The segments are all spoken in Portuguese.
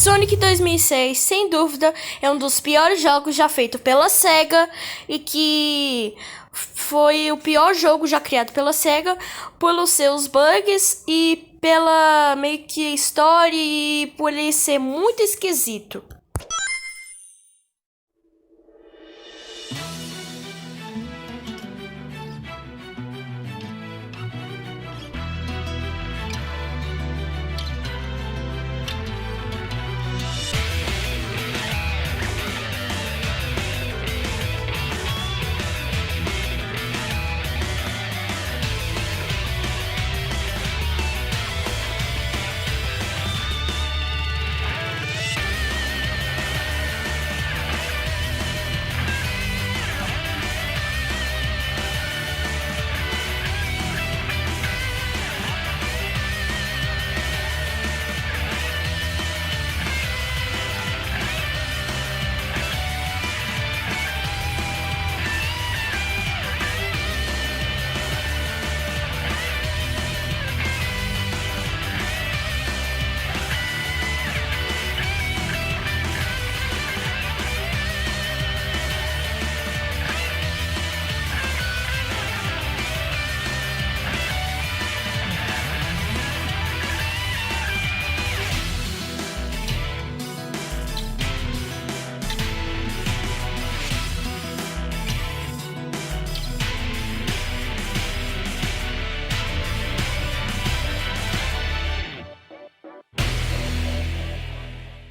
Sonic 2006, sem dúvida, é um dos piores jogos já feito pela SEGA e que foi o pior jogo já criado pela SEGA pelos seus bugs e pela meio que história e por ele ser muito esquisito.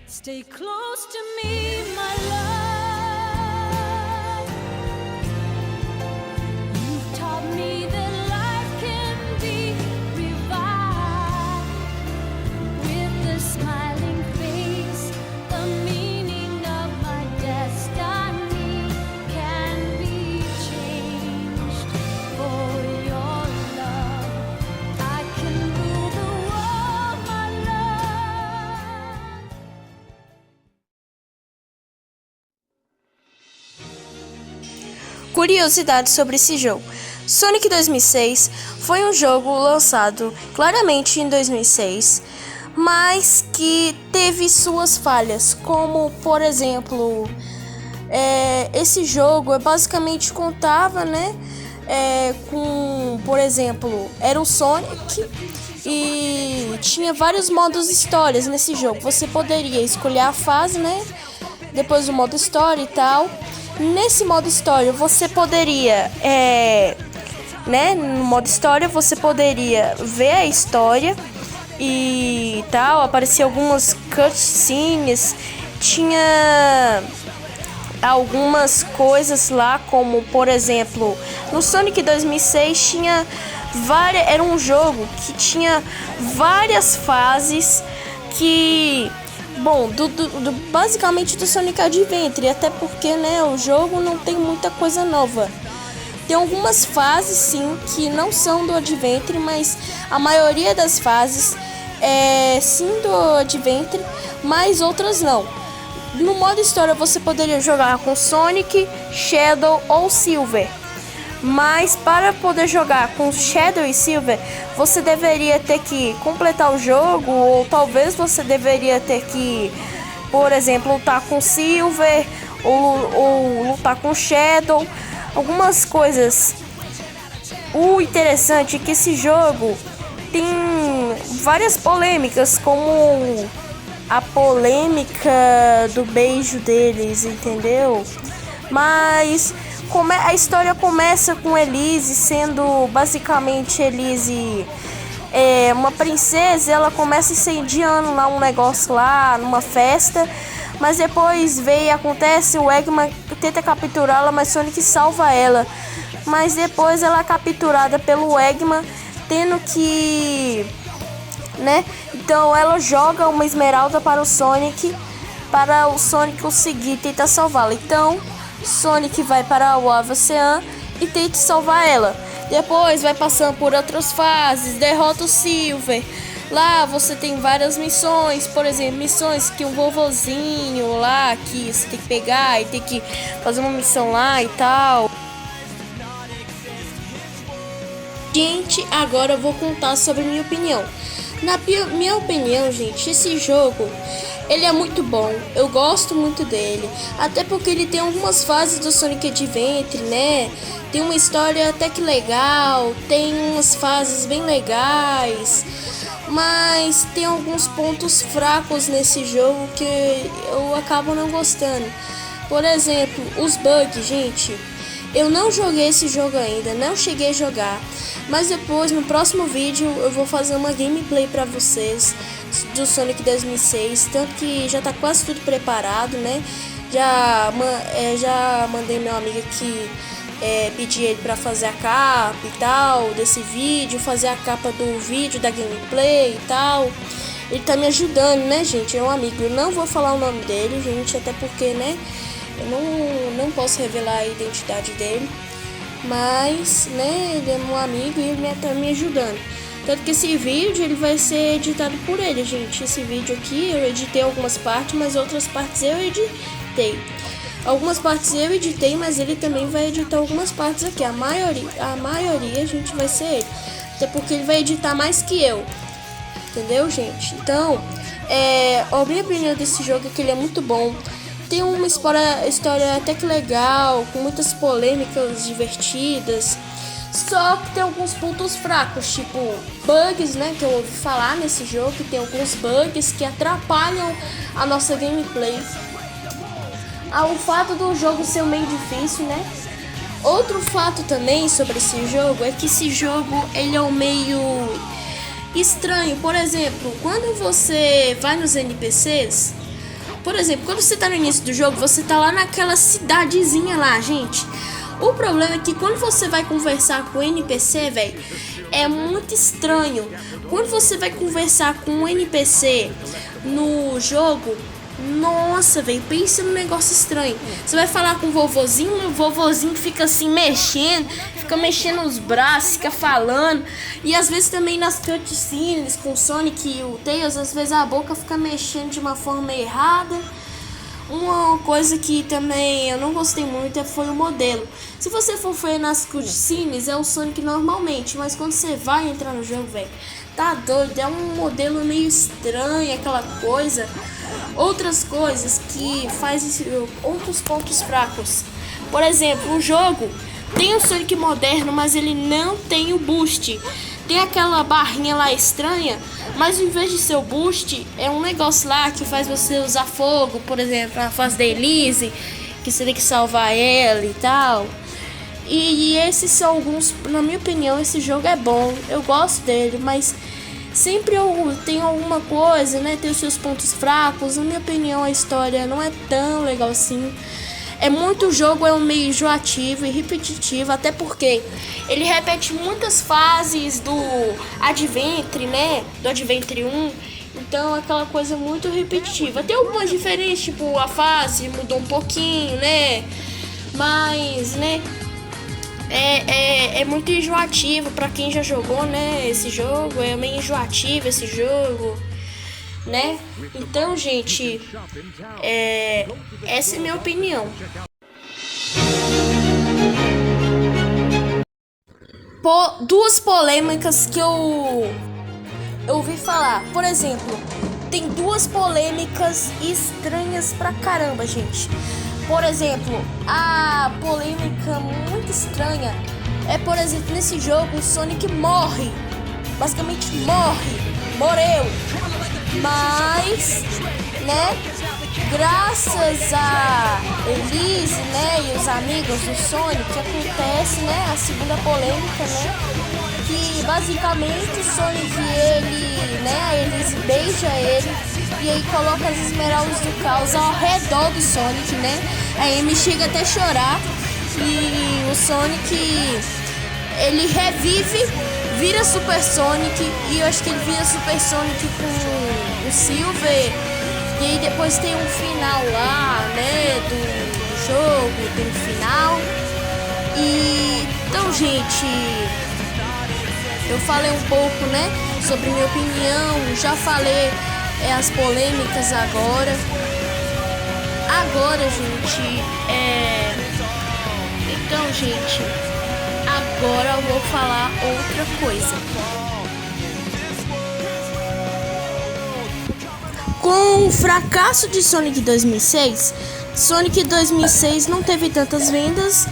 Stay close to me, my love. You've taught me that life can be revived with a smiling face. The meaning of my destiny can be changed for your love. I can rule the world, my love. Curiosidades sobre esse jogo. Sonic 2006 foi um jogo lançado claramente em 2006, mas que teve suas falhas, como por exemplo, esse jogo basicamente contava, com, por exemplo, era o Sonic e tinha vários modos histórias nesse jogo. Você poderia escolher a fase, depois do modo história e tal. Nesse modo história você poderia, no modo história você poderia ver a história e tal, aparecia algumas cutscenes, tinha algumas coisas lá, como por exemplo, no Sonic 2006 era um jogo que tinha várias fases que... Bom, basicamente do Sonic Adventure, até porque, o jogo não tem muita coisa nova. Tem algumas fases, sim, que não são do Adventure, mas a maioria das fases é, sim, do Adventure, mas outras não. No modo história você poderia jogar com Sonic, Shadow ou Silver. Mas para poder jogar com Shadow e Silver, você deveria ter que completar o jogo, ou talvez você deveria ter que, por exemplo, lutar com Silver ou lutar com Shadow, algumas coisas. O interessante é que esse jogo tem várias polêmicas, como a polêmica do beijo deles, entendeu? Mas a história começa com Elise sendo basicamente uma princesa. Ela começa incendiando lá um negócio lá numa festa, mas depois acontece, o Eggman tenta capturá-la, mas Sonic salva ela. Mas depois ela é capturada pelo Eggman, tendo que, então ela joga uma esmeralda para o Sonic conseguir tentar salvá-la. Então Sonic vai para o oceano e tenta salvar ela. Depois vai passando por outras fases, derrota o Silver. Lá você tem várias missões, por exemplo, missões que um vovozinho lá que você tem que pegar e tem que fazer uma missão lá e tal. Gente, agora eu vou contar sobre a minha opinião. Na minha opinião, gente, esse jogo Ele é muito bom, eu gosto muito dele. Até porque ele tem algumas fases do Sonic Adventure, né? Tem uma história até que legal, tem umas fases bem legais. Mas tem alguns pontos fracos nesse jogo que eu acabo não gostando. Por exemplo, os bugs, gente. Eu não joguei esse jogo ainda, não cheguei a jogar. Mas depois, no próximo vídeo, eu vou fazer uma gameplay pra vocês do Sonic 2006. Tanto que já tá quase tudo preparado, né? Já mandei meu amigo aqui pedir ele pra fazer a capa e tal desse vídeo, fazer a capa do vídeo da gameplay e tal. Ele tá me ajudando, né, gente? É um amigo. Eu não vou falar o nome dele, gente, até porque, né, eu não posso revelar a identidade dele. Mas, né, ele é meu amigo e ele tá me ajudando. Tanto que esse vídeo ele vai ser editado por ele, gente. Esse vídeo aqui eu editei algumas partes, mas outras partes eu editei. Algumas partes eu editei, mas ele também vai editar algumas partes aqui. A maioria, gente, vai ser ele. Até porque ele vai editar mais que eu. Entendeu, gente? Então, a minha opinião desse jogo é que ele é muito bom. Tem uma história até que legal, com muitas polêmicas divertidas. Só que tem alguns pontos fracos, tipo bugs, né? Que eu ouvi falar nesse jogo, que tem alguns bugs que atrapalham a nossa gameplay. O fato do jogo ser meio difícil, né? Outro fato também sobre esse jogo é que esse jogo ele é meio estranho. Por exemplo, quando você vai nos NPCs, por exemplo, quando você tá no início do jogo, você tá lá naquela cidadezinha lá, gente. O problema é que quando você vai conversar com o NPC, velho, é muito estranho. Quando você vai conversar com um NPC no jogo, nossa, velho, pensa num negócio estranho. Você vai falar com o vovozinho fica assim mexendo, fica mexendo os braços, fica falando. E às vezes também nas cutscenes com o Sonic e o Tails, às vezes a boca fica mexendo de uma forma errada. Uma coisa que também eu não gostei muito foi o modelo. Se você for ver nas cutscenes, é o Sonic normalmente, mas quando você vai entrar no jogo, velho, tá doido, é um modelo meio estranho, aquela coisa. Outras coisas que fazem outros pontos fracos. Por exemplo, o jogo tem o Sonic moderno, mas ele não tem o boost. Tem aquela barrinha lá estranha, mas em vez de ser o boost, é um negócio lá que faz você usar fogo, por exemplo, na fase da Elise, que você tem que salvar ela e tal. E esses são alguns, na minha opinião, esse jogo é bom, eu gosto dele, mas sempre tem alguma coisa, né? Tem os seus pontos fracos. Na minha opinião, a história não é tão legal assim. O jogo é meio enjoativo e repetitivo, até porque ele repete muitas fases do Adventure, né? Do Adventure 1. Então é aquela coisa muito repetitiva. Tem algumas diferenças, tipo a fase mudou um pouquinho, né? Mas, né? É muito enjoativo pra quem já jogou, né? Esse jogo é meio enjoativo esse jogo, né? Então, gente, essa é a minha opinião. Duas polêmicas que eu ouvi falar. Por exemplo, tem duas polêmicas estranhas pra caramba, gente. Por exemplo, a polêmica muito estranha é, por exemplo, nesse jogo o Sonic morre. Basicamente morreu. Mas, né, graças a Elise, né, e os amigos do Sonic, acontece, né, a segunda polêmica, né, que basicamente o Sonic, a Elise beija ele e aí coloca as esmeraldas do caos ao redor do Sonic, né, a Amy chega até a chorar e o Sonic, ele revive, vira Super Sonic e eu acho que ele vira Super Sonic com o Silver. E aí depois tem um final lá, né, do jogo, tem um final. E então, gente, eu falei um pouco, né, sobre minha opinião, já falei as polêmicas agora. Agora, gente, então, gente, agora eu vou falar outra coisa. Com o fracasso de Sonic 2006, Sonic 2006 não teve tantas vendas,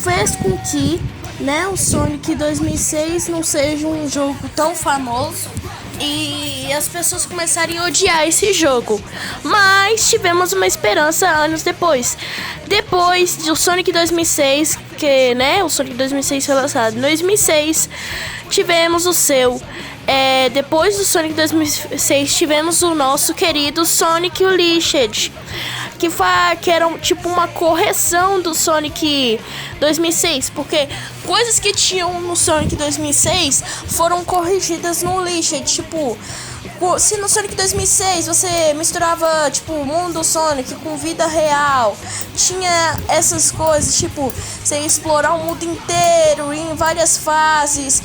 fez com que, né, o Sonic 2006 não seja um jogo tão famoso e as pessoas começarem a odiar esse jogo. Mas tivemos uma esperança anos depois. Depois do Sonic 2006, que, né, o Sonic 2006 foi lançado em 2006, tivemos o seu. Depois do Sonic 2006, tivemos o nosso querido Sonic Unleashed, que era tipo uma correção do Sonic 2006, porque coisas que tinham no Sonic 2006 foram corrigidas no Unleashed. Tipo, se no Sonic 2006 você misturava tipo o mundo Sonic com vida real, tinha essas coisas, tipo, você ia explorar o mundo inteiro em várias fases.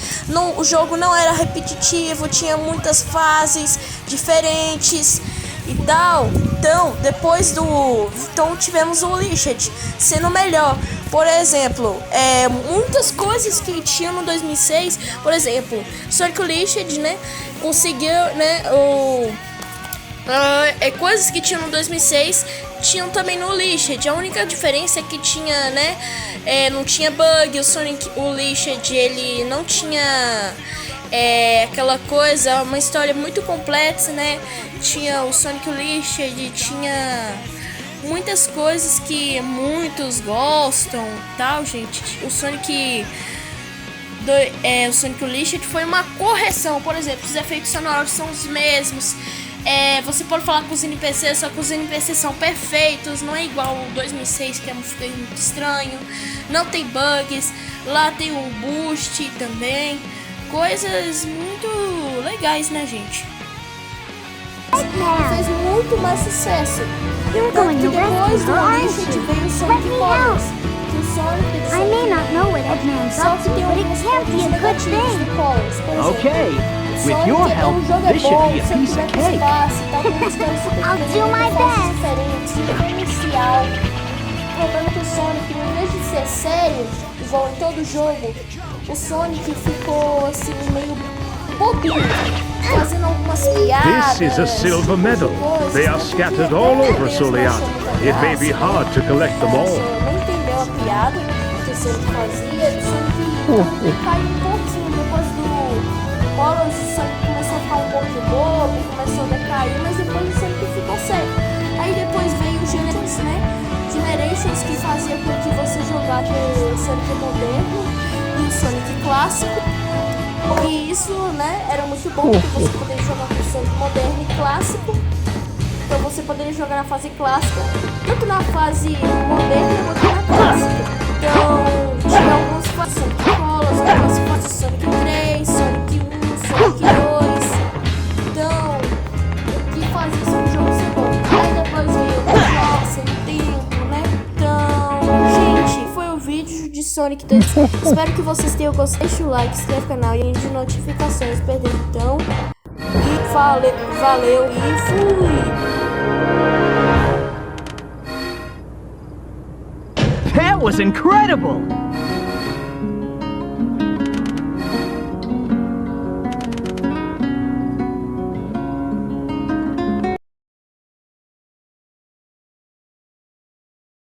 O jogo não era repetitivo, tinha muitas fases diferentes e tal. Então tivemos o Unleashed sendo melhor. Por exemplo, muitas coisas que tinham no 2006, por exemplo, Sonic Unleashed, né, conseguiu, né, coisas que tinham no 2006 tinham também no Unleashed. A única diferença é que tinha, né, não tinha bug. O Sonic Unleashed, ele não tinha aquela coisa, uma história muito complexa, né? Tinha o Sonic Unleashed, tinha muitas coisas que muitos gostam, tal, gente. O Sonic Unleashed foi uma correção. Por exemplo, os efeitos sonoros são os mesmos. Você pode falar com os NPCs, só que os NPCs são perfeitos. Não é igual o 2006, que é muito estranho. Não tem bugs. Lá tem o boost também. Coisas muito legais, né, gente? Fez muito mais sucesso. Depois do Unleashed veio o Sonic Colors. Que o Sonic I may not know what Eggman's up to, but it can't be a good thing. Okay, with your help, this should be a piece of cake. I'll do my best. Diferencial. O problema é que o Sonic, em vez de ser sério, igual em todo jogo, o Sonic ficou assim meio bobinho, fazendo algumas piadas. This is a silver medal. They are scattered all over Soleil. It may be hard to collect them all. Você não entendeu a piada que o Sonic fazia, o Sonic caiu um pouquinho depois do Colors. O Sonic começou a ficar um pouco bobo, começou a decair, mas depois o Sonic ficou sério. Aí depois veio o Generations, né? Generations, que fazia com que você jogasse o Sonic moderno e o Sonic clássico. E isso, né, era muito bom, porque você poderia jogar com o Sonic moderno e clássico. Então você poderia jogar na fase clássica, tanto na fase moderna quanto na clássica. Então tinha algumas fases Sonic Colors, algumas fases Sonic 3, Sonic 1, Sonic 2. Então, o que fazia isso no jogo ser bom. Aí depois veio o sem tempo, né? Então, gente, foi o vídeo de Sonic 2. Espero que vocês tenham gostado. Deixa o like, se inscreve no canal e de notificações. Perdeu então. E valeu e fui! That was incredible!